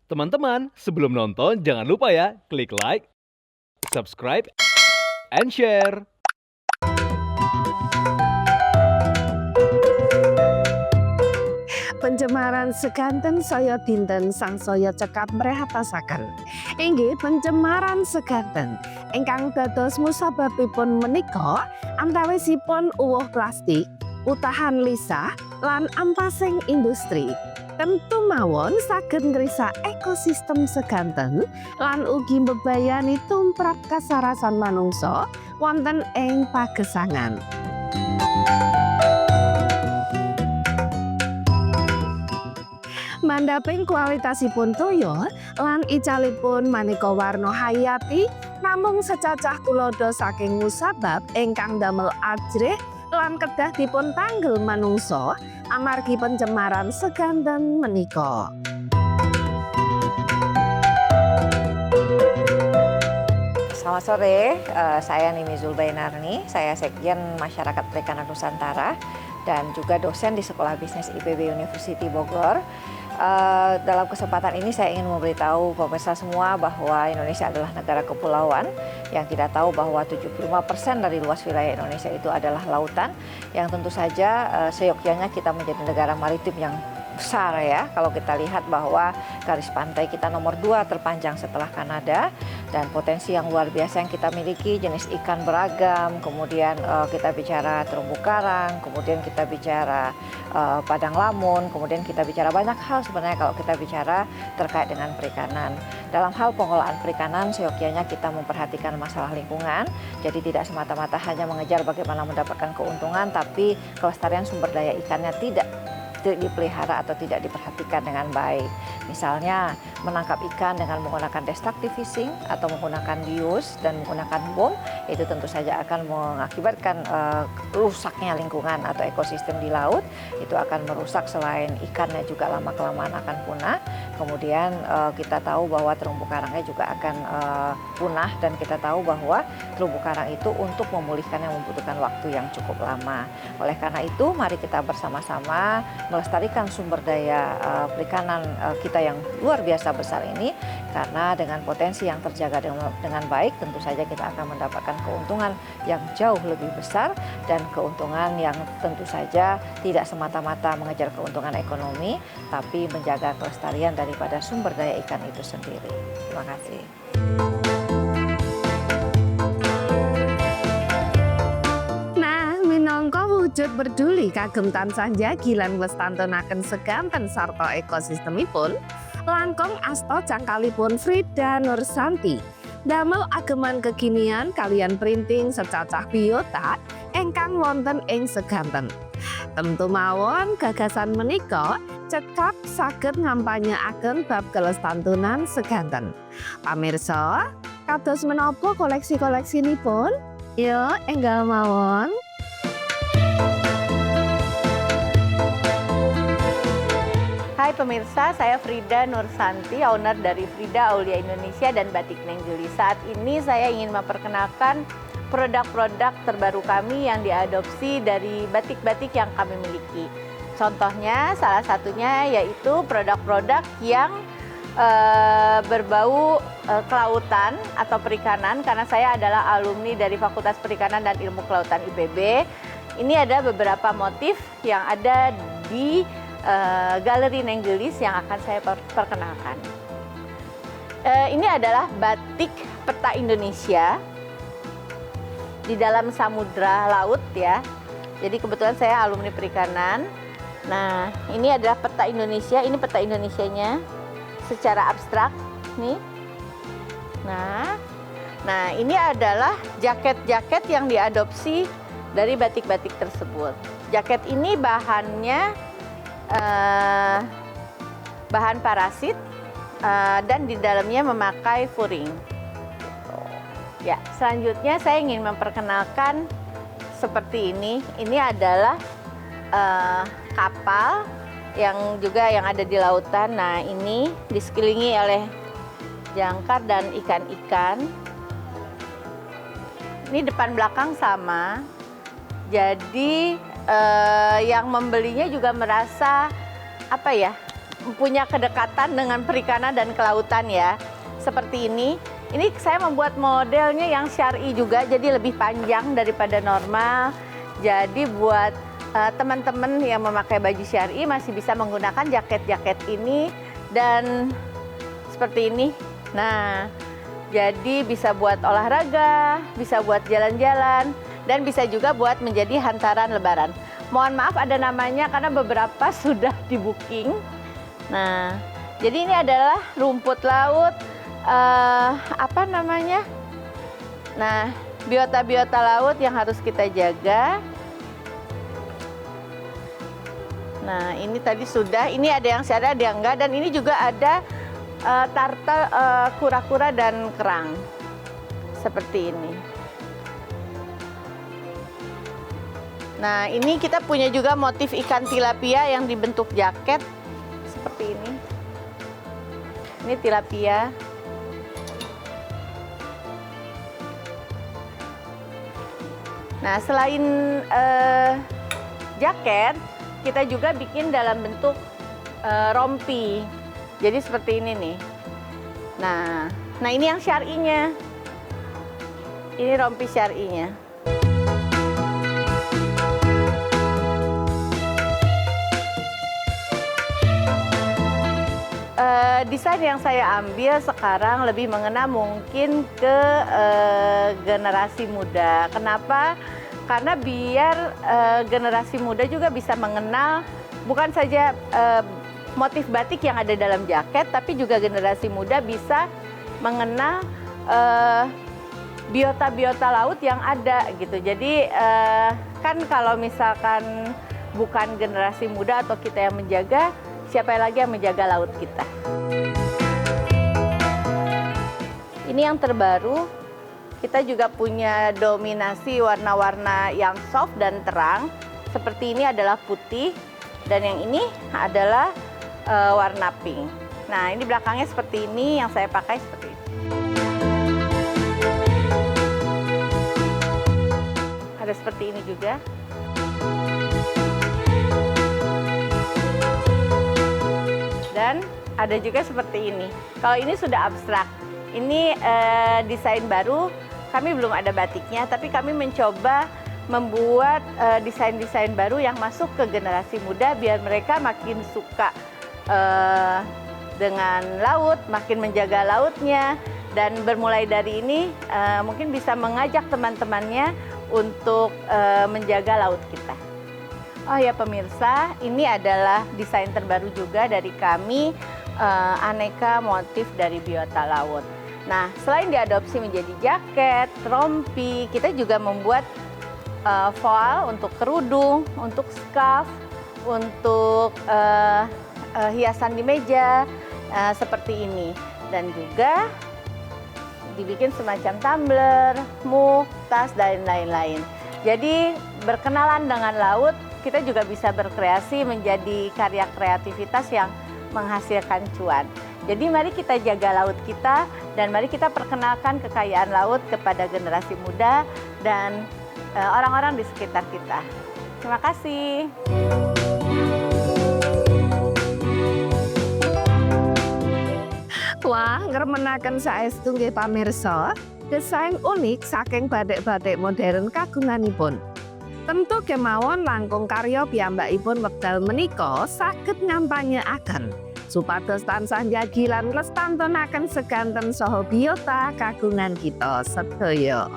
Teman-teman, sebelum nonton jangan lupa ya, klik like, subscribe, and share. Pencemaran sekanten saya dinten sangsaya cekap mrehatasaken. Inggih pencemaran sekanten ingkang dados musababipun menika antawisipun uwuh plastik, utahan lisah lan ampasing industri. Tentu mawon saged ngrisak ekosistem sekanten lan ugi mbebayani tumrap kasarasan manungsa wonten ing pagesangan. Mandhaping kualitasipun toya lan icalipun maneka warna hayati namung secacah tuladha saking musabab ingkang damel ajrih lan kedah dipun tanggel manungsa amargi pencemaran sekanten menika. Selamat sore, saya Nimi Zulbainarni, saya Sekjen Masyarakat Perikanan Nusantara dan juga dosen di Sekolah Bisnis IPB University Bogor. Dalam kesempatan ini saya ingin memberitahu pemirsa semua bahwa Indonesia adalah negara kepulauan yang tidak tahu bahwa 75% dari luas wilayah Indonesia itu adalah lautan yang tentu saja seyogyanya kita menjadi negara maritim yang besar ya. Kalau kita lihat bahwa garis pantai kita nomor 2 terpanjang setelah Kanada dan potensi yang luar biasa yang kita miliki, jenis ikan beragam, kemudian kita bicara terumbu karang, kemudian kita bicara padang lamun, kemudian kita bicara banyak hal sebenarnya kalau kita bicara terkait dengan perikanan. Dalam hal pengelolaan perikanan, seyogyanya kita memperhatikan masalah lingkungan, jadi tidak semata-mata hanya mengejar bagaimana mendapatkan keuntungan, tapi kelestarian sumber daya ikannya tidak dipelihara atau tidak diperhatikan dengan baik. Misalnya menangkap ikan dengan menggunakan destructive fishing atau menggunakan bius dan menggunakan bom, itu tentu saja akan mengakibatkan rusaknya lingkungan atau ekosistem di laut. Itu akan merusak selain ikannya juga lama-kelamaan akan punah. Kemudian kita tahu bahwa terumbu karangnya juga akan punah dan kita tahu bahwa terumbu karang itu untuk memulihkannya membutuhkan waktu yang cukup lama. Oleh karena itu mari kita bersama-sama melestarikan sumber daya perikanan kita yang luar biasa besar ini, karena dengan potensi yang terjaga dengan baik tentu saja kita akan mendapatkan keuntungan yang jauh lebih besar dan keuntungan yang tentu saja tidak semata-mata mengejar keuntungan ekonomi tapi menjaga kelestarian daripada sumber daya ikan itu sendiri. Terima kasih. Minangka wujud peduli kagem tansah njagi lan nglestantunaken sekanten sarta ekosistemipun, langkung asta cangkalipun Frida Nursanti damel ageman kekinian kalian printing secacah biota ingkang wonten ing sekanten. Tentu mawon gagasan menika cekap saged ngampanyekaken bab kelestantunan sekanten. Pamirsa, kados menapa koleksi-koleksinipun? Yo, enggal mawon. Hai pemirsa, saya Frida Nursanti, owner dari Frida Aulia Indonesia dan Batik Nenggeli. Saat ini saya ingin memperkenalkan produk-produk terbaru kami yang diadopsi dari batik-batik yang kami miliki. Contohnya, salah satunya yaitu produk-produk yang berbau kelautan atau perikanan, karena saya adalah alumni dari Fakultas Perikanan dan Ilmu Kelautan IPB. Ini ada beberapa motif yang ada di Galeri Nenggelis yang akan saya perkenalkan. Ini adalah batik peta Indonesia di dalam samudra laut ya. Jadi kebetulan saya alumni perikanan. Nah, ini adalah peta Indonesia. Ini peta Indonesianya secara abstrak nih. Nah, ini adalah jaket-jaket yang diadopsi dari batik-batik tersebut. Jaket ini bahannya bahan parasit dan di dalamnya memakai furing. Ya, selanjutnya saya ingin memperkenalkan seperti ini. Ini adalah kapal yang ada di lautan. Nah, ini disekelilingi oleh jangkar dan ikan-ikan. Ini depan belakang sama. Jadi yang membelinya juga merasa punya kedekatan dengan perikanan dan kelautan ya. Seperti ini. Ini saya membuat modelnya yang syar'i juga, jadi lebih panjang daripada normal. Jadi buat teman-teman yang memakai baju syar'i masih bisa menggunakan jaket-jaket ini dan seperti ini. Nah, jadi bisa buat olahraga, bisa buat jalan-jalan, dan bisa juga buat menjadi hantaran lebaran. Mohon maaf ada namanya karena beberapa sudah di-booking. Nah, jadi ini adalah rumput laut, apa namanya? Nah, biota-biota laut yang harus kita jaga. Nah, ini tadi sudah, ini ada yang syar'i, ada yang enggak, dan ini juga ada turtle, kura-kura dan kerang. Seperti ini. Nah, ini kita punya juga motif ikan tilapia yang dibentuk jaket. Seperti ini. Ini tilapia. Nah, selain jaket, kita juga bikin dalam bentuk rompi. Jadi seperti ini nih. Nah ini yang syar'inya. Ini rompi syar'inya. Desain yang saya ambil sekarang lebih mengena mungkin ke generasi muda. Kenapa? Karena biar generasi muda juga bisa mengenal bukan saja motif batik yang ada dalam jaket, tapi juga generasi muda bisa mengenal biota-biota laut yang ada gitu. Jadi kan kalau misalkan bukan generasi muda atau kita yang menjaga, siapa lagi yang menjaga laut kita? Ini yang terbaru, kita juga punya dominasi warna-warna yang soft dan terang. Seperti ini adalah putih, dan yang ini adalah warna pink. Nah, ini belakangnya seperti ini, yang saya pakai seperti ini. Ada seperti ini juga. Dan ada juga seperti ini. Kalau ini sudah abstrak. Ini desain baru, kami belum ada batiknya, tapi kami mencoba membuat desain-desain baru yang masuk ke generasi muda biar mereka makin suka dengan laut, makin menjaga lautnya, dan bermulai dari ini mungkin bisa mengajak teman-temannya untuk menjaga laut kita. Oh ya pemirsa, ini adalah desain terbaru juga dari kami, aneka motif dari biota laut. Nah, selain diadopsi menjadi jaket, rompi, kita juga membuat voal untuk kerudung, untuk scarf, untuk hiasan di meja seperti ini, dan juga dibikin semacam tumbler, mug, tas, dan lain-lain. Jadi berkenalan dengan laut, kita juga bisa berkreasi menjadi karya kreativitas yang menghasilkan cuan. Jadi mari kita jaga laut kita, dan mari kita perkenalkan kekayaan laut kepada generasi muda dan orang-orang di sekitar kita. Terima kasih. Wah, ngremenaken saestu nggih pamirsa, desain unik saking batik-batik modern kagunganipun. Tentu kemawon langkung karya piyambakipun wekdal menika saged ngampanyeaken supados tansah njagi lan nglestantunaken seganten saha biota kagungan kita sedaya.